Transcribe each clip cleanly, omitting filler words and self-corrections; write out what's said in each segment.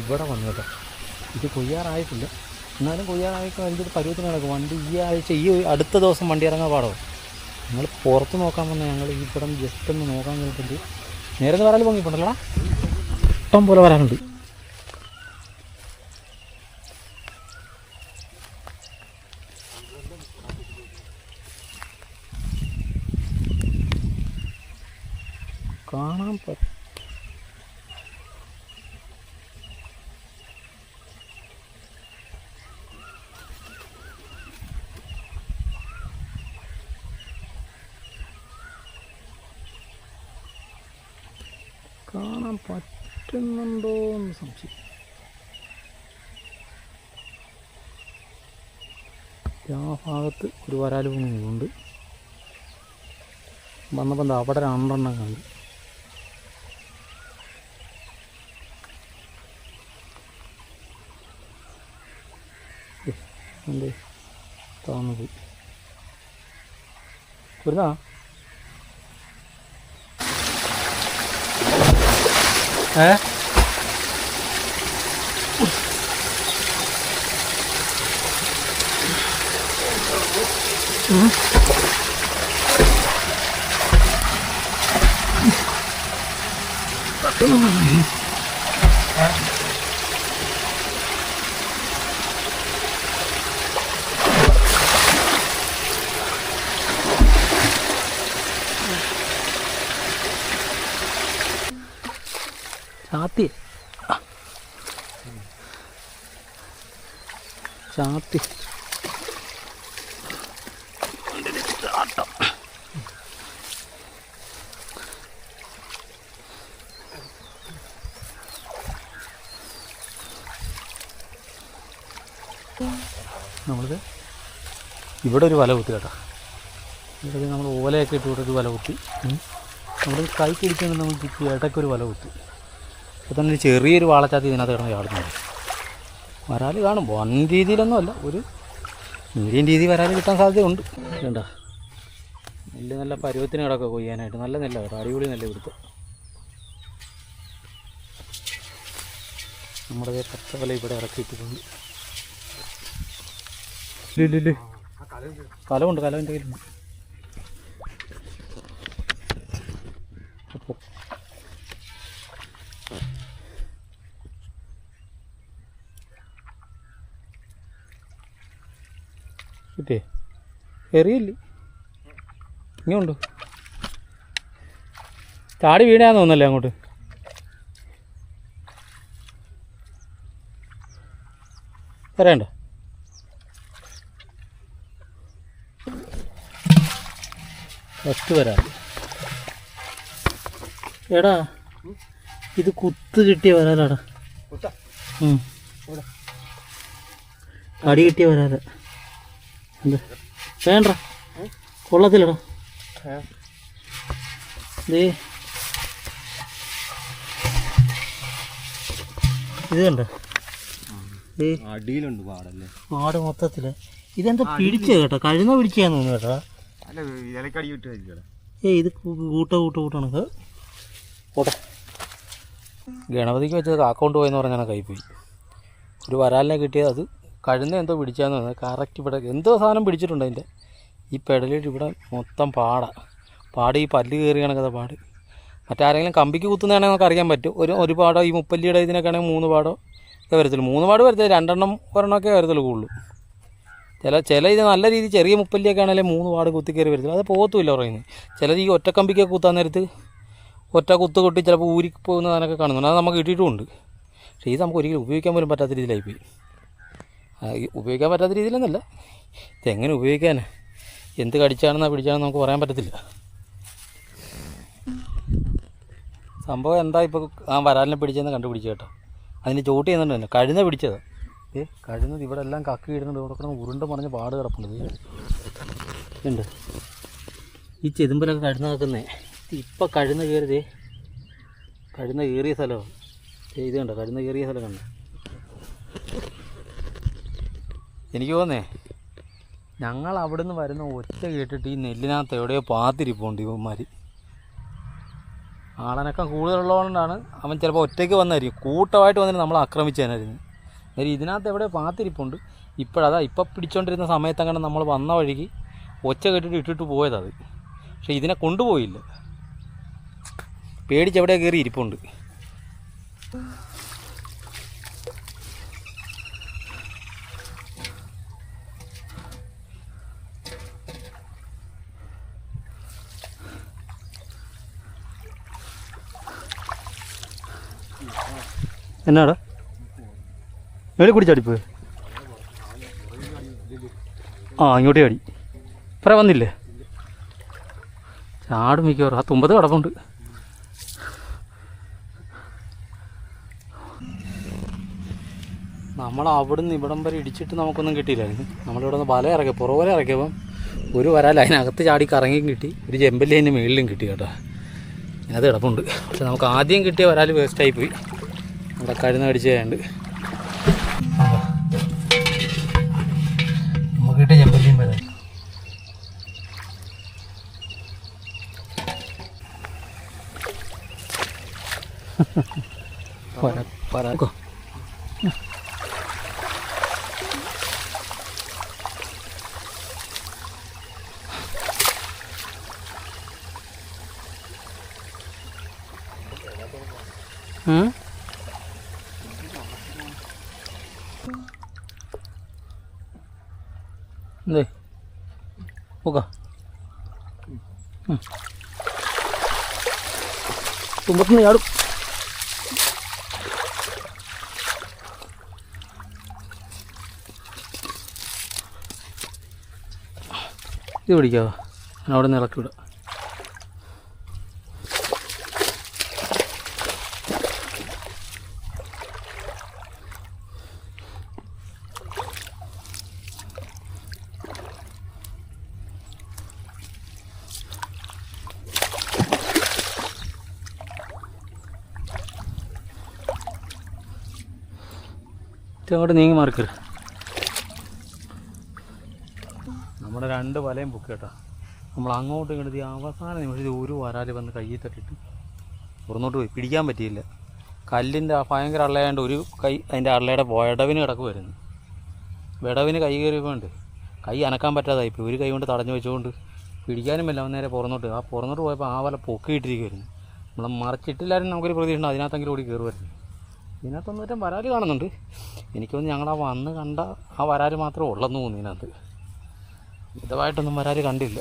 ഇവിടെ വന്നു കേട്ടോ. ഇത് കൊയ്യാറായിട്ടില്ല, എന്നാലും കൊയ്യാറായിട്ട് അതിൻ്റെ പരുവത്തിന് കിടക്കും. വണ്ടി ഈ ആഴ്ച അടുത്ത ദിവസം വണ്ടി ഇറങ്ങാൻ പാടോ. ഞങ്ങൾ പുറത്ത് നോക്കാൻ വന്നാൽ ഞങ്ങൾ ഈ ഇവിടം ജസ്റ്റ് ഒന്ന് നോക്കാൻ കഴിഞ്ഞിട്ടുണ്ട്. നേരെ വരാൽ പൊങ്ങിപ്പോണ്ടല്ലോ, ഇഷ്ടം പോലെ വരാനുണ്ട്. കാണാൻ കാണാൻ പറ്റുന്നുണ്ടോ എന്ന് സംശയം. ആ ഭാഗത്ത് ഒരു വരാൽ പോകുന്നുണ്ട്. വന്നപ്പോൾ എന്താ അവിടെ 2 എണ്ണം കണ്ടു. എന്തേ താന്നു പോയി വരുന്നാ. ചാത്തി ചാത്തി ആട്ടം. നമ്മളിത് ഇവിടെ ഒരു വല കുത്തി കേട്ടോ. ഇവിടെ നമ്മൾ ഓലയൊക്കെ ഇട്ട് ഇവിടെ ഒരു വല കുത്തി. നമ്മൾ കൈക്ക് ഇടിച്ചുകൊണ്ട് നമ്മൾ ചുറ്റി ഇടയ്ക്കൊരു വല കുത്തി. അപ്പോൾ തന്നെ ചെറിയൊരു വാളച്ചാത്തി ഇതിനകത്ത് കിടന്ന് ചാടുന്നത്. വരാൽ കാണും, വൻ രീതിയിലൊന്നും അല്ല, ഒരു മീഡിയം രീതി വരാൽ കിട്ടാൻ സാധ്യതയുണ്ട്. വേണ്ട നെല്ല് നല്ല പരുവത്തിന് കിടക്കുക കൊയ്യാനായിട്ട്. നല്ല നെല്ല കേട്ടോ, അടിപൊളി നെല്ല് ഇവിടുത്തെ. നമ്മുടെ പച്ചവല ഇവിടെ ഇറക്കിയിട്ടുണ്ട്. ഇല്ലേ കലമുണ്ട്, കലവിൻ്റെ കയ്യിലുണ്ട്. അപ്പോൾ കിട്ടേ എറിയില്ലേ, ഇങ്ങോട്ട് ചാടി വീണാന്ന് തോന്നല്ലേ അങ്ങോട്ട്. പറയണ്ട ഫസ്റ്റ് വരാം. എടാ ഇത് കുത്ത് കിട്ടിയ വരാലാടാ, അടി കിട്ടിയ വരാല. എന്താ വേണ്ട കൊള്ളത്തില്ലടാ. ഇത് കണ്ട അടിയിലുണ്ട് പാടല്ലേ, പാട് മൊത്തത്തില്. ഇതെന്താ പിടിച്ചേ കേട്ടോ, കഴുന്ന പിടിച്ചാന്ന് തോന്നുന്നു കേട്ടോ. ഇത് കൂട്ടാണ് പോട്ടെ. ഗണപതിക്ക് വെച്ചത് കാക്കൗണ്ട് പോയെന്ന് പറഞ്ഞാൽ കൈപ്പോയി. ഒരു വരാലിനെ കിട്ടിയത് അത് കഴുന്ന എന്തോ പിടിച്ചാന്ന് പറഞ്ഞാൽ കറക്റ്റ് ഇവിടെ എന്തോ സാധനം പിടിച്ചിട്ടുണ്ട്. അതിൻ്റെ ഈ പെടലിട്ട് ഇവിടെ മൊത്തം പാട് ഈ പല്ല് കയറി കണക്കത പാട്. മറ്റാരെങ്കിലും കമ്പിക്ക് കുത്തുന്നതാണെങ്കിൽ നമുക്ക് അറിയാൻ പറ്റും. ഒരു പാടോ ഈ മുപ്പല്ലിയുടെ ഇതിനൊക്കെ ആണെങ്കിൽ 3 പാടോ ഒക്കെ വരത്തുള്ളൂ. 3 പാട് വരത്തില്ല, 2 എണ്ണം ഒരെണ്ണമൊക്കെ വരത്തുള്ളൂ കൂടുതലും. ചില ഇത് നല്ല രീതി ചെറിയ മുപ്പല്ലിയൊക്കെ ആണെങ്കിലും 3 പാട് കുത്തി കയറി വരത്തില്ല, അത് പോകത്തുമില്ല പറയുന്നത്. ചിലത് ഈ ഒറ്റ കമ്പിക്കൊക്കെ കുത്താൻ നേരത്ത് ഒറ്റ കുത്ത് കൊട്ടി ചിലപ്പോൾ ഊരി പോകുന്ന സാധനമൊക്കെ കാണുന്നുണ്ട്. അത് നമുക്ക് കിട്ടിയിട്ടുമുണ്ട്. പക്ഷേ ഇത് നമുക്ക് ഒരിക്കലും ഉപയോഗിക്കാൻ പോലും പറ്റാത്ത രീതിയിലായിപ്പോയി. ഉപയോഗിക്കാൻ പറ്റാത്ത രീതിയിലൊന്നുമല്ല, ഇതെങ്ങനെ ഉപയോഗിക്കാൻ, എന്ത് കടിച്ചാണെന്നോ പിടിച്ചാണെന്ന് നമുക്ക് പറയാൻ പറ്റത്തില്ല. സംഭവം എന്താ ഇപ്പോൾ ആ വരാലിനെ പിടിച്ചതെന്ന് കണ്ടുപിടിച്ചു കേട്ടോ. അതിന് ചോട്ട് ചെയ്യുന്നുണ്ട് തന്നെ കഴുന്ന പിടിച്ചത്. കഴുന്നത് ഇവിടെ എല്ലാം കക്കി ഇടുന്നുണ്ട്. ഇവിടെ കിടന്ന് ഉരുണ്ട് മറിഞ്ഞ് പാട് കിടപ്പുണ്ട്. ഉണ്ട് ഈ ചെതുമ്പിലൊക്കെ കഴുന്ന നിൽക്കുന്നേ. ഇപ്പം കഴുന്ന കയറിയതേ, കഴുന്ന കയറിയ സ്ഥലമാണ്. ഇത് കണ്ടോ, കഴുന്ന കയറിയ സ്ഥലം കണ്ടോ. എനിക്ക് തോന്നേ ഞങ്ങൾ അവിടെ നിന്ന് വരുന്ന ഒറ്റ കേട്ടിട്ട് ഈ നെല്ലിനകത്ത് എവിടെയോ പാത്തിരിപ്പുണ്ട് ഇവന്മാർ. ആളനക്കം കൂടുതലുള്ളതുകൊണ്ടാണ് അവൻ ചിലപ്പോൾ ഒറ്റയ്ക്ക് വന്നായിരിക്കും, കൂട്ടമായിട്ട് വന്നിട്ട് നമ്മളെ ആക്രമിച്ചേനായിരുന്നു. അന്നേരം ഇതിനകത്ത് എവിടെ പാത്തിരിപ്പുണ്ട്. ഇപ്പം പിടിച്ചോണ്ടിരുന്ന സമയത്ത് അങ്ങനെ നമ്മൾ വന്ന വഴിക്ക് ഒച്ച കെട്ടിട്ട് ഇട്ടിട്ട് പോയതത്. പക്ഷേ ഇതിനെ കൊണ്ടുപോയില്ല, പേടിച്ചെവിടെ കയറി ഇരിപ്പുണ്ട്. എന്നാടാ മേളിൽ കൂടി ചാടിപ്പോയി? ആ ഇങ്ങോട്ടേ ചാടി. ഇപ്പറ വന്നില്ലേ? ചാടും മിക്കവാറും. ആ തുമ്പത്ത് കിടപ്പുണ്ട്. നമ്മൾ അവിടുന്ന് ഇവിടം വരെ ഇടിച്ചിട്ട് നമുക്കൊന്നും കിട്ടിയില്ലായിരുന്നു. നമ്മളിവിടെ നിന്ന് വല ഇറക്കി പുറവല ഇറക്കിയപ്പം ഒരു വരാൽ അതിനകത്ത് ചാടി കറങ്ങിയും കിട്ടി, ഒരു ചെമ്പല്ലി അതിൻ്റെ മേളിലും കിട്ടി കേട്ടോ. അത് കിടപ്പുണ്ട്. പക്ഷെ നമുക്ക് ആദ്യം കിട്ടിയ വരാൽ വേസ്റ്റായിപ്പോയി. നമ്മുടെ കഴുന്ന് കടിച്ച് ചെയ്യാണ്ട് നമുക്ക് കിട്ടിയ ചെമ്പല്ലിയും വരാൽ. പരാക്കോ എന്തേ നോക്കാം. തുമ്പത്തുനിന്ന് ചാടും. ഇത് പിടിക്കാവോ? ഞാൻ അവിടെ നിന്ന് ഇളക്കി വിടാം. അങ്ങോട്ട് നീങ്ങി മാറിക്കരുത്. നമ്മുടെ 2 വലയും പൊക്കി കേട്ടോ. നമ്മൾ അങ്ങോട്ട് ഇങ്ങോട്ട് അവസാന നിമിഷത്തിൽ ഒരു വരാൽ വന്ന് കയ്യിൽ തട്ടിട്ട് പുറന്നോട്ട് പോയി. പിടിക്കാൻ പറ്റിയില്ല. കല്ലിൻ്റെ ഭയങ്കര അള്ളയാണ്ട് ഒരു കൈ അതിൻ്റെ അള്ളയുടെ വിടവിന് കിടക്കുമായിരുന്നു. വിടവിന് കൈ കയറിയപ്പോണ്ട് കൈ അനക്കാൻ പറ്റാതായിപ്പോയി. ഒരു കൈ കൊണ്ട് തടഞ്ഞു വെച്ചുകൊണ്ട് പിടിക്കാനും പറ്റില്ല. അവൻ നേരെ പുറന്നോട്ട് പുറന്നോട്ട് പോയപ്പോൾ ആ വല പൊക്കിയിട്ടിരിക്കുമായിരുന്നു. നമ്മൾ മറച്ചിട്ടില്ലായിരുന്നു. നമുക്കൊരു പ്രതീക്ഷ അതിനകത്തെങ്കിലും ഓടി കയറുമായിരുന്നു. ഇതിനകത്തൊന്നും വരാൽ കാണുന്നുണ്ട്. എനിക്കൊന്ന് ഞങ്ങളാ വന്ന് കണ്ട ആ വരാൽ മാത്രമേ ഉള്ളെന്ന് തോന്നി. ഇതിനകത്ത് മിതമായിട്ടൊന്നും വരാൽ കണ്ടില്ല.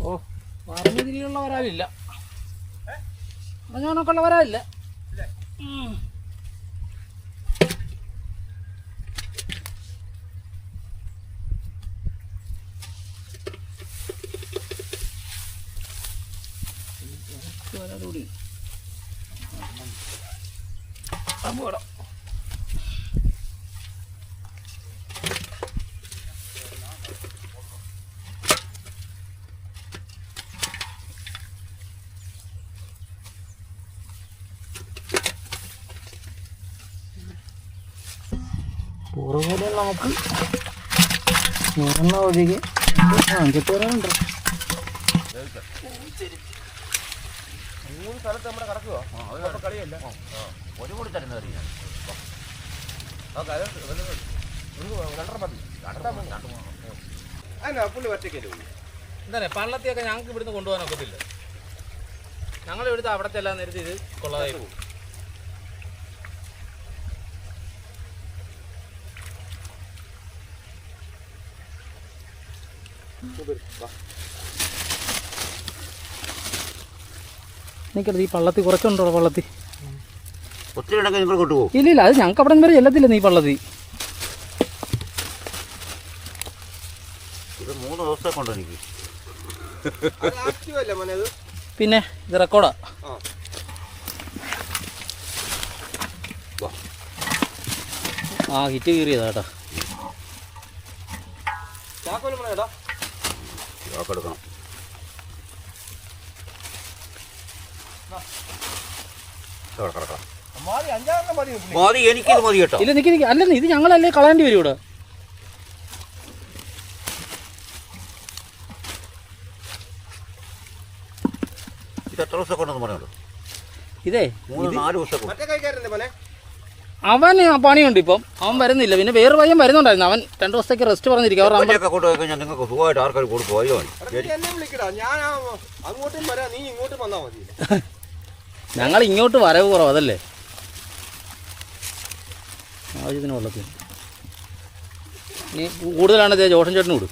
ഓ പറഞ്ഞ രീതിയിലുള്ള വരാലില്ല. പറഞ്ഞോണക്കുള്ള വരാലില്ല. വരാലൂടി അമ്പോടാ. പുറകെ നമുക്ക് നീങ്ങുന്ന ഒഴികെ 5 പേരുണ്ട്. 3 സ്ഥലത്ത് നമ്മുടെ കിടക്കുക. കളിയല്ല ഒരു കൂടി തരുന്ന കറിയാണ്. 2 മതി. പുള്ളി ഒറ്റയ്ക്കല്ലേ എന്താ പള്ളത്തിയൊക്കെ ഞങ്ങൾക്ക് ഇവിടുന്ന് കൊണ്ടുപോകാൻ ഒക്കത്തില്ല. ഞങ്ങൾ ഇവിടുത്തെ അവിടത്തെ എല്ലാം നേരത്തെ ഇത് കൊള്ളതായി പോകും. എനിക്കത് ഈ പള്ളത്തി കുറച്ചുണ്ടോ പള്ളത്തി ഒത്തിരി ഉണ്ടെങ്കിൽ നിങ്ങൾ കൊണ്ടുപോകും. ഇല്ല അത് ഞങ്ങൾക്ക് അവിടെ വരെ ചെല്ലത്തില്ല നീ പള്ളത്തി. ഇത് 3 ദിവസത്തെ കൊണ്ടോ എനിക്ക്. പിന്നെ ഇത് റെക്കോർഡാ. ആ ഹിറ്റ് കീറിയതാ കേട്ടോ. എടുക്കണം. മതി, എനിക്കിത് മതി കേട്ടോ. ഇല്ല നിക്ക് അല്ല ഇത് ഞങ്ങളല്ലേ കളയേണ്ടി വരും ഇവിടെ. ഇത് എത്ര ദിവസം കൊണ്ടെന്ന് പറയുന്നത്? ഇതേ 3-4 ദിവസം. അവൻ പണിയുണ്ട് ഇപ്പം, അവൻ വരുന്നില്ല. പിന്നെ വേറെ പയ്യൻ വരുന്നുണ്ടായിരുന്നു, അവൻ 2 ദിവസത്തേക്ക് റെസ്റ്റ് പറഞ്ഞിരിക്കും. കൊണ്ടുപോയി കഴിഞ്ഞാൽ നിങ്ങൾക്ക് സുഖമായിട്ട് ആൾക്കാർ കൊടുക്കും. ഞങ്ങൾ ഇങ്ങോട്ട് വരവ് കുറവ്, അതല്ലേ ആവശ്യത്തിന് വെള്ളത്തിന്. നീ കൂടുതലാണ് ജോഷൻ ചേട്ടന് കൊടു.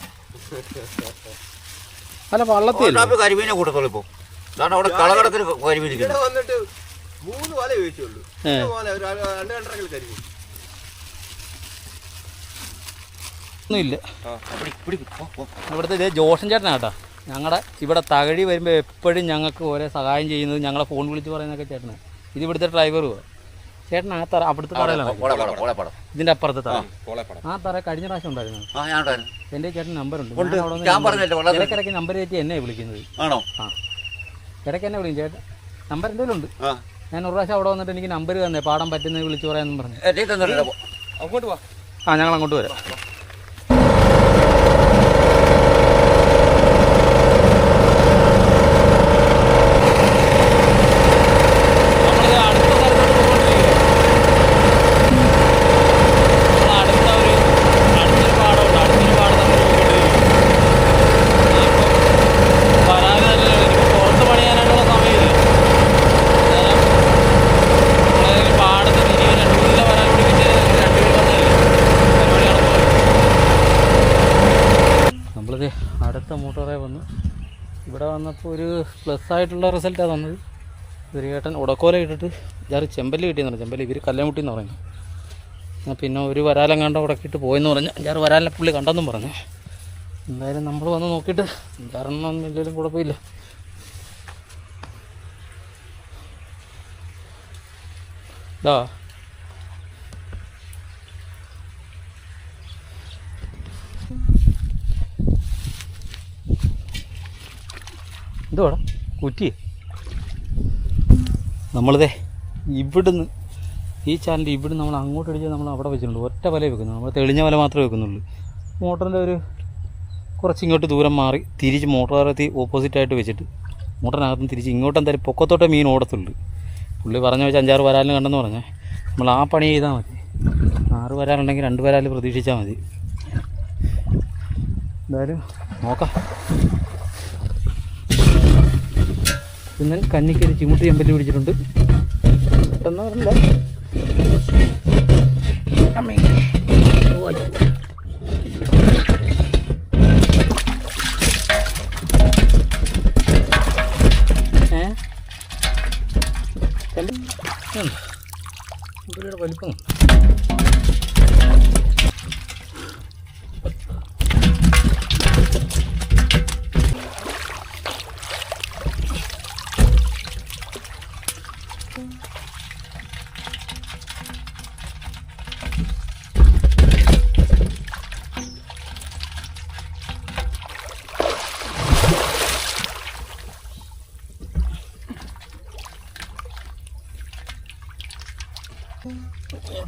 അല്ല വള്ളത്തിൽ കരിമീനെ കൂട്ടത്തോളൂ. ഇപ്പോൾ കാരണം അവിടെ കളകടക്കിന് കരിമീനില്ല. ഒന്നുമില്ല ഇവിടുത്തെ ഇതേ ജോഷൻ ചേട്ടനാട്ടാ. ഞങ്ങളുടെ ഇവിടെ തകഴി വരുമ്പോൾ എപ്പോഴും ഞങ്ങൾക്ക് ഓരോ സഹായം ചെയ്യുന്നത്, ഞങ്ങളെ ഫോൺ വിളിച്ച് പറയുന്നതൊക്കെ ചേട്ടനാണ്. ഇത് ഇവിടുത്തെ ഡ്രൈവറും ചേട്ടൻ. ആ തറ അവിടുത്തെ തറയിലാണ്, ഇതിൻ്റെ അപ്പുറത്തെ തറ. ആ തറ കഴിഞ്ഞ പ്രാവശ്യം ഉണ്ടായിരുന്നു. എൻ്റെ ചേട്ടൻ നമ്പറുണ്ട്. ഇടയ്ക്കിടയ്ക്ക് നമ്പർ കയറ്റി എന്നെ വിളിക്കുന്നത്. ആണോ? ആ ഇടയ്ക്ക് എന്നെ വിളിക്കും ചേട്ടൻ. നമ്പർ എൻ്റെ ഉണ്ട്. ഞാൻ ഒരു പ്രാവശ്യം അവിടെ വന്നിട്ട് എനിക്ക് നമ്പർ തന്നെ പാടാൻ പറ്റുന്നത് വിളിച്ച് പറയാമെന്നും പറഞ്ഞു. അങ്ങോട്ട് പോവാ. ആ ഞങ്ങൾ അങ്ങോട്ട് വരാം. അടുത്ത മോട്ടോറെ വന്നു. ഇവിടെ വന്നപ്പോൾ ഒരു പ്ലസ് ആയിട്ടുള്ള റിസൾട്ടാണ് തന്നത്. ഒരു ചേട്ടൻ ഉടക്കോല ഇട്ടിട്ട് ഞാൻ ചെമ്പല്ലി കിട്ടിയെന്ന് പറഞ്ഞു. ചെമ്പല്ലി ഇവർ കല്ലമുട്ടി എന്ന് പറഞ്ഞു. പിന്നെ ഒരു വരാലം കണ്ട ഉടക്കിയിട്ട് പോയെന്ന് പറഞ്ഞു. 5-6 വരാലിനെ പുള്ളി കണ്ടെന്നും പറഞ്ഞു. എന്തായാലും നമ്മൾ വന്ന് നോക്കിയിട്ട് 5-6 ഇല്ലെങ്കിലും കുഴപ്പമില്ല. ഇതാ എന്തോടാ കുറ്റി. നമ്മളിതേ ഇവിടുന്ന് ഈ ചാനൽ ഇവിടുന്ന് നമ്മൾ അങ്ങോട്ട് അടിച്ചാൽ നമ്മൾ അവിടെ വെച്ചിട്ടുണ്ട്. ഒറ്റ വല വെക്കുന്നു, നമ്മൾ തെളിഞ്ഞ വല മാത്രമേ വെക്കുന്നുള്ളൂ. മോട്ടറിൻ്റെ ഒരു കുറച്ചിങ്ങോട്ട് ദൂരം മാറി തിരിച്ച് മോട്ടോറെത്തി ഓപ്പോസിറ്റായിട്ട് വെച്ചിട്ട് മോട്ടറിനകത്തും തിരിച്ച് ഇങ്ങോട്ട് എന്തായാലും പൊക്കത്തോട്ടെ മീൻ ഓടത്തുള്ളൂ. പുള്ളി പറഞ്ഞു വെച്ചാൽ 5-6 വരാലിന് കണ്ടെന്ന് പറഞ്ഞാൽ നമ്മൾ ആ പണി ചെയ്താൽ മതി. 6 വരാലുണ്ടെങ്കിൽ 2 വരാൽ പ്രതീക്ഷിച്ചാൽ മതി. എന്തായാലും നോക്കാം. പിന്നെ കന്നിക്കൊരു ചിമുട്ടി ചെമ്പല്ലി പിടിച്ചിട്ടുണ്ട്. പെട്ടെന്ന് പറഞ്ഞില്ല. ചെമ്പല്ലിയുടെ വലിപ്പം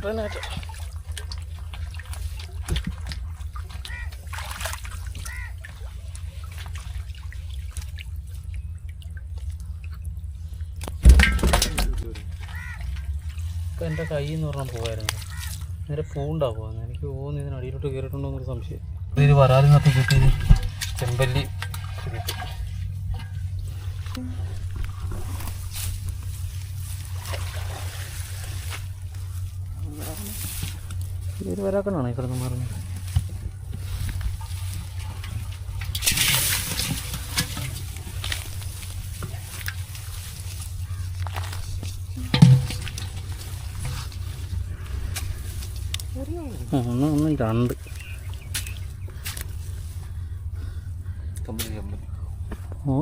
ഓടാനായിട്ട് ഇപ്പം എൻ്റെ കയ്യിൽ നിന്ന് പറഞ്ഞാൽ പോകായിരുന്നു. നേരെ പൂണ്ടാവുക. എനിക്ക് പോകുന്ന ഇതിന് അടിയിലോട്ട് കയറിയിട്ടുണ്ടോ എന്നൊരു സംശയം. ഇത് വരാലും നട്ടി കിട്ടിയത് ചെമ്പല്ലി കിട്ടി. ഇത് വരാക്കണാണ് ഈ കിടന്ന് മാറുന്നത്. ഒന്ന് രണ്ട്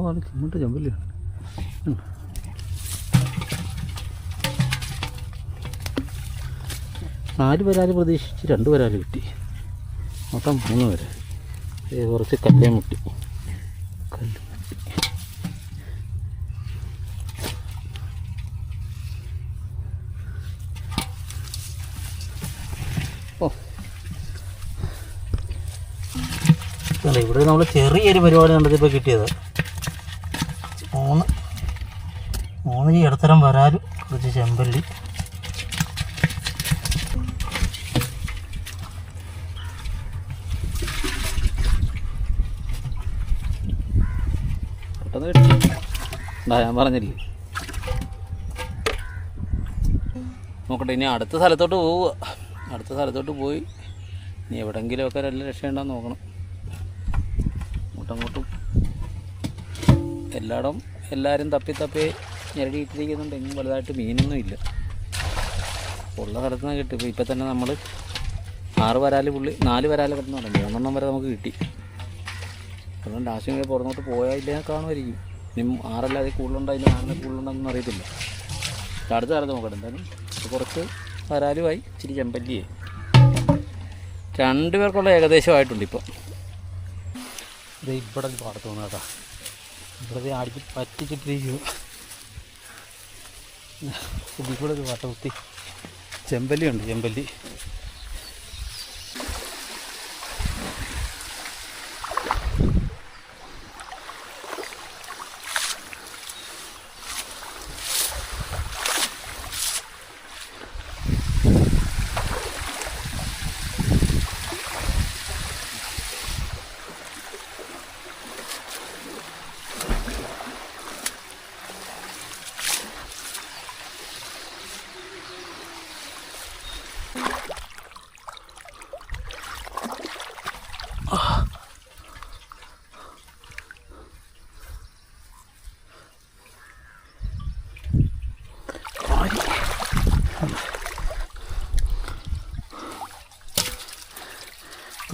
അത് ചുമട്ട് ചെമ്പല്ലിയാണ്. 4 വരാൽ പ്രതീക്ഷിച്ച് 2 വരാൽ കിട്ടി. മൊത്തം 3 വരാൽ. കുറച്ച് കല്ലേ മുട്ടി. അല്ല, ഇവിടെ നമ്മൾ ചെറിയൊരു പരിപാടി കണ്ടത് ഇപ്പോൾ കിട്ടിയത് 3 ഇടത്തരം വരാലും കുറച്ച് ചെമ്പല്ലി. പെട്ടെന്ന് കിട്ടി. ഞാൻ പറഞ്ഞില്ലേ. നോക്കട്ടെ, ഇനി അടുത്ത സ്ഥലത്തോട്ട് പോവുക. അടുത്ത സ്ഥലത്തോട്ട് പോയി ഇനി എവിടെയെങ്കിലുമൊക്കെ നല്ല രക്ഷയുണ്ടാന്ന് നോക്കണം. അങ്ങോട്ടും എല്ലായിടം എല്ലാവരും തപ്പി ഞെരടിയിട്ടിരിക്കുന്നുണ്ട്. എങ്ങും വലുതായിട്ട് മീനൊന്നും ഇല്ല. ഉള്ള സ്ഥലത്ത് നിന്ന് കിട്ടി. ഇപ്പം തന്നെ നമ്മൾ 4 വരാൽ കിടന്നു തുടങ്ങി. 3 വരെ നമുക്ക് കിട്ടി. അതുകൊണ്ട് ലാസ്റ്റ് പുറത്തോട്ട് പോയാൽ ഇല്ലേ കാണുമായിരിക്കും. ഇനി 6 അല്ലാതെ കൂടുതലുണ്ടായില്ല, 4 കൂടുതലുണ്ടെന്നൊന്നും അറിയത്തില്ല. അടുത്ത കാലത്ത് നോക്കട്ടെ. എന്തായാലും കുറച്ച് വരാലുമായി, ഇച്ചിരി ചെമ്പല്ലിയായി. 2 പേർക്കുള്ള ഏകദേശമായിട്ടുണ്ട് ഇപ്പം. ഇത് ഇവിടെ പാടത്ത് തോന്നുന്നു കേട്ടോ. ഇവിടെ അടിച്ച് പറ്റിച്ചിട്ടിരിക്കും. ഇവിടെ ഒരു പാട്ട കുത്തി ചെമ്പല്ലി ഉണ്ട്. ചെമ്പല്ലി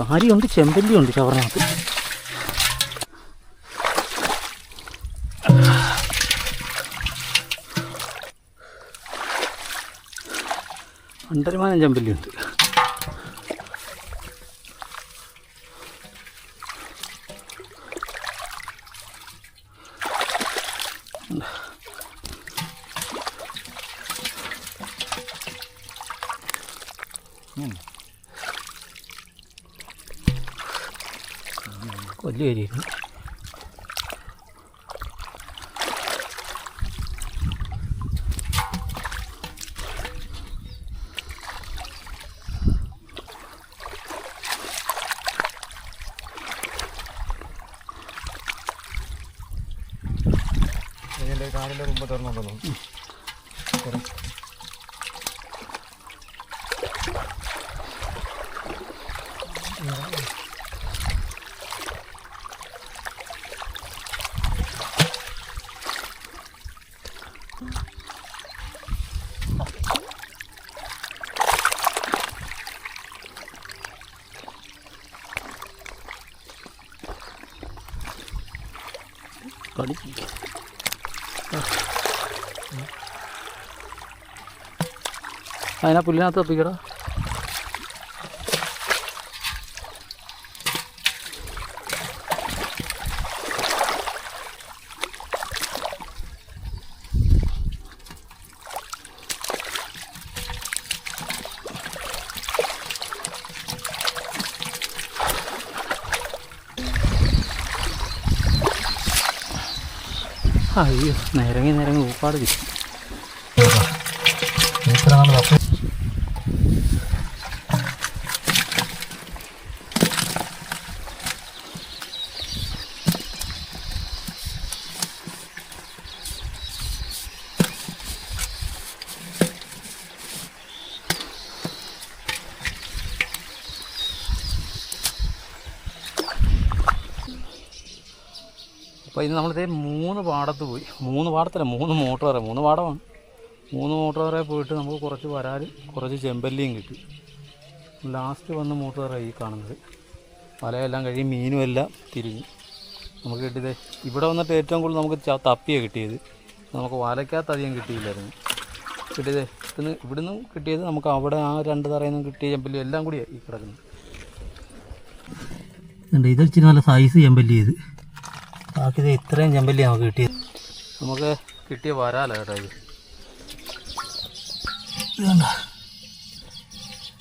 കാരിയുണ്ട്, ചെമ്പല്ലിയുണ്ട് ചവറിനകത്ത്. അണ്ടരമാനം ചെമ്പല്ലിയുണ്ട്. വലിയ കരിയാണ്. കാടിൻ്റെ മുമ്പ് തുറന്നുണ്ടല്ലോ. അതിനാ പുല്ലിനകത്ത് തപ്പിക്കടാ. അയ്യോ, നിരങ്ങി ഊപ്പാട് കിട്ടും. അപ്പോൾ ഇന്ന് നമ്മളിതേ 3 പാടത്ത് പോയി. 3 പാടത്തല്ല, 3 മോട്ടർ വരെ, 3 പാടമാണ്. 3 മോട്ടർ വരെ പോയിട്ട് നമുക്ക് കുറച്ച് വരാൽ, കുറച്ച് ചെമ്പല്ലിയും കിട്ടി. ലാസ്റ്റ് വന്ന് മോട്ടർ വരെ ഈ കാണുന്നത്. വലയെല്ലാം കഴിയും, മീനും എല്ലാം തിരിഞ്ഞു. നമുക്ക് കിട്ടിയത് ഇവിടെ വന്നിട്ട് ഏറ്റവും കൂടുതൽ നമുക്ക് തപ്പിയാണ് കിട്ടിയത്. നമുക്ക് വലയ്ക്കകത്ത് അധികം കിട്ടിയില്ലായിരുന്നു. കിട്ടിയത് ഇവിടുന്ന് കിട്ടിയത് നമുക്ക് അവിടെ ആ 2 തറയിൽ നിന്നും കിട്ടിയ ചെമ്പല്ലി എല്ലാം കൂടിയാണ് ഈ കിടക്കുന്നത്. ഇതൊരിച്ചിരി നല്ല സൈസ് ചെമ്പല്ലി ഇത്. ബാക്കി ഇത്രയും ചെമ്പല്ലി നമുക്ക് കിട്ടിയത്. നമുക്ക് കിട്ടിയ വരാല കേട്ടോ ഇത്. ഇതുണ്ട,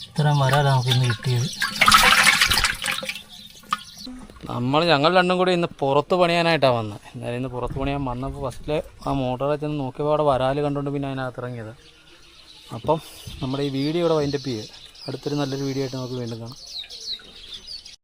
ഇത്രയും വരാല നമുക്ക് ഇന്ന് കിട്ടിയത്. ഞങ്ങൾ രണ്ടും കൂടി ഇന്ന് പുറത്ത് പണിയാനായിട്ടാണ് വന്നത്. എന്നാലും ഇന്ന് പുറത്ത് പണിയാൻ വന്നപ്പോൾ ഫസ്റ്റിൽ ആ മോട്ടറെ ചെന്ന് നോക്കിയപ്പോൾ അവിടെ വരാൽ കണ്ടുകൊണ്ട് പിന്നെ അതിനകത്ത് ഇറങ്ങിയത്. അപ്പം നമ്മുടെ ഈ വീഡിയോ ഇവിടെ വൈൻഡപ്പ് ചെയ്യുക. അടുത്തൊരു നല്ലൊരു വീഡിയോ ആയിട്ട് നമുക്ക് വീണ്ടും കാണാം.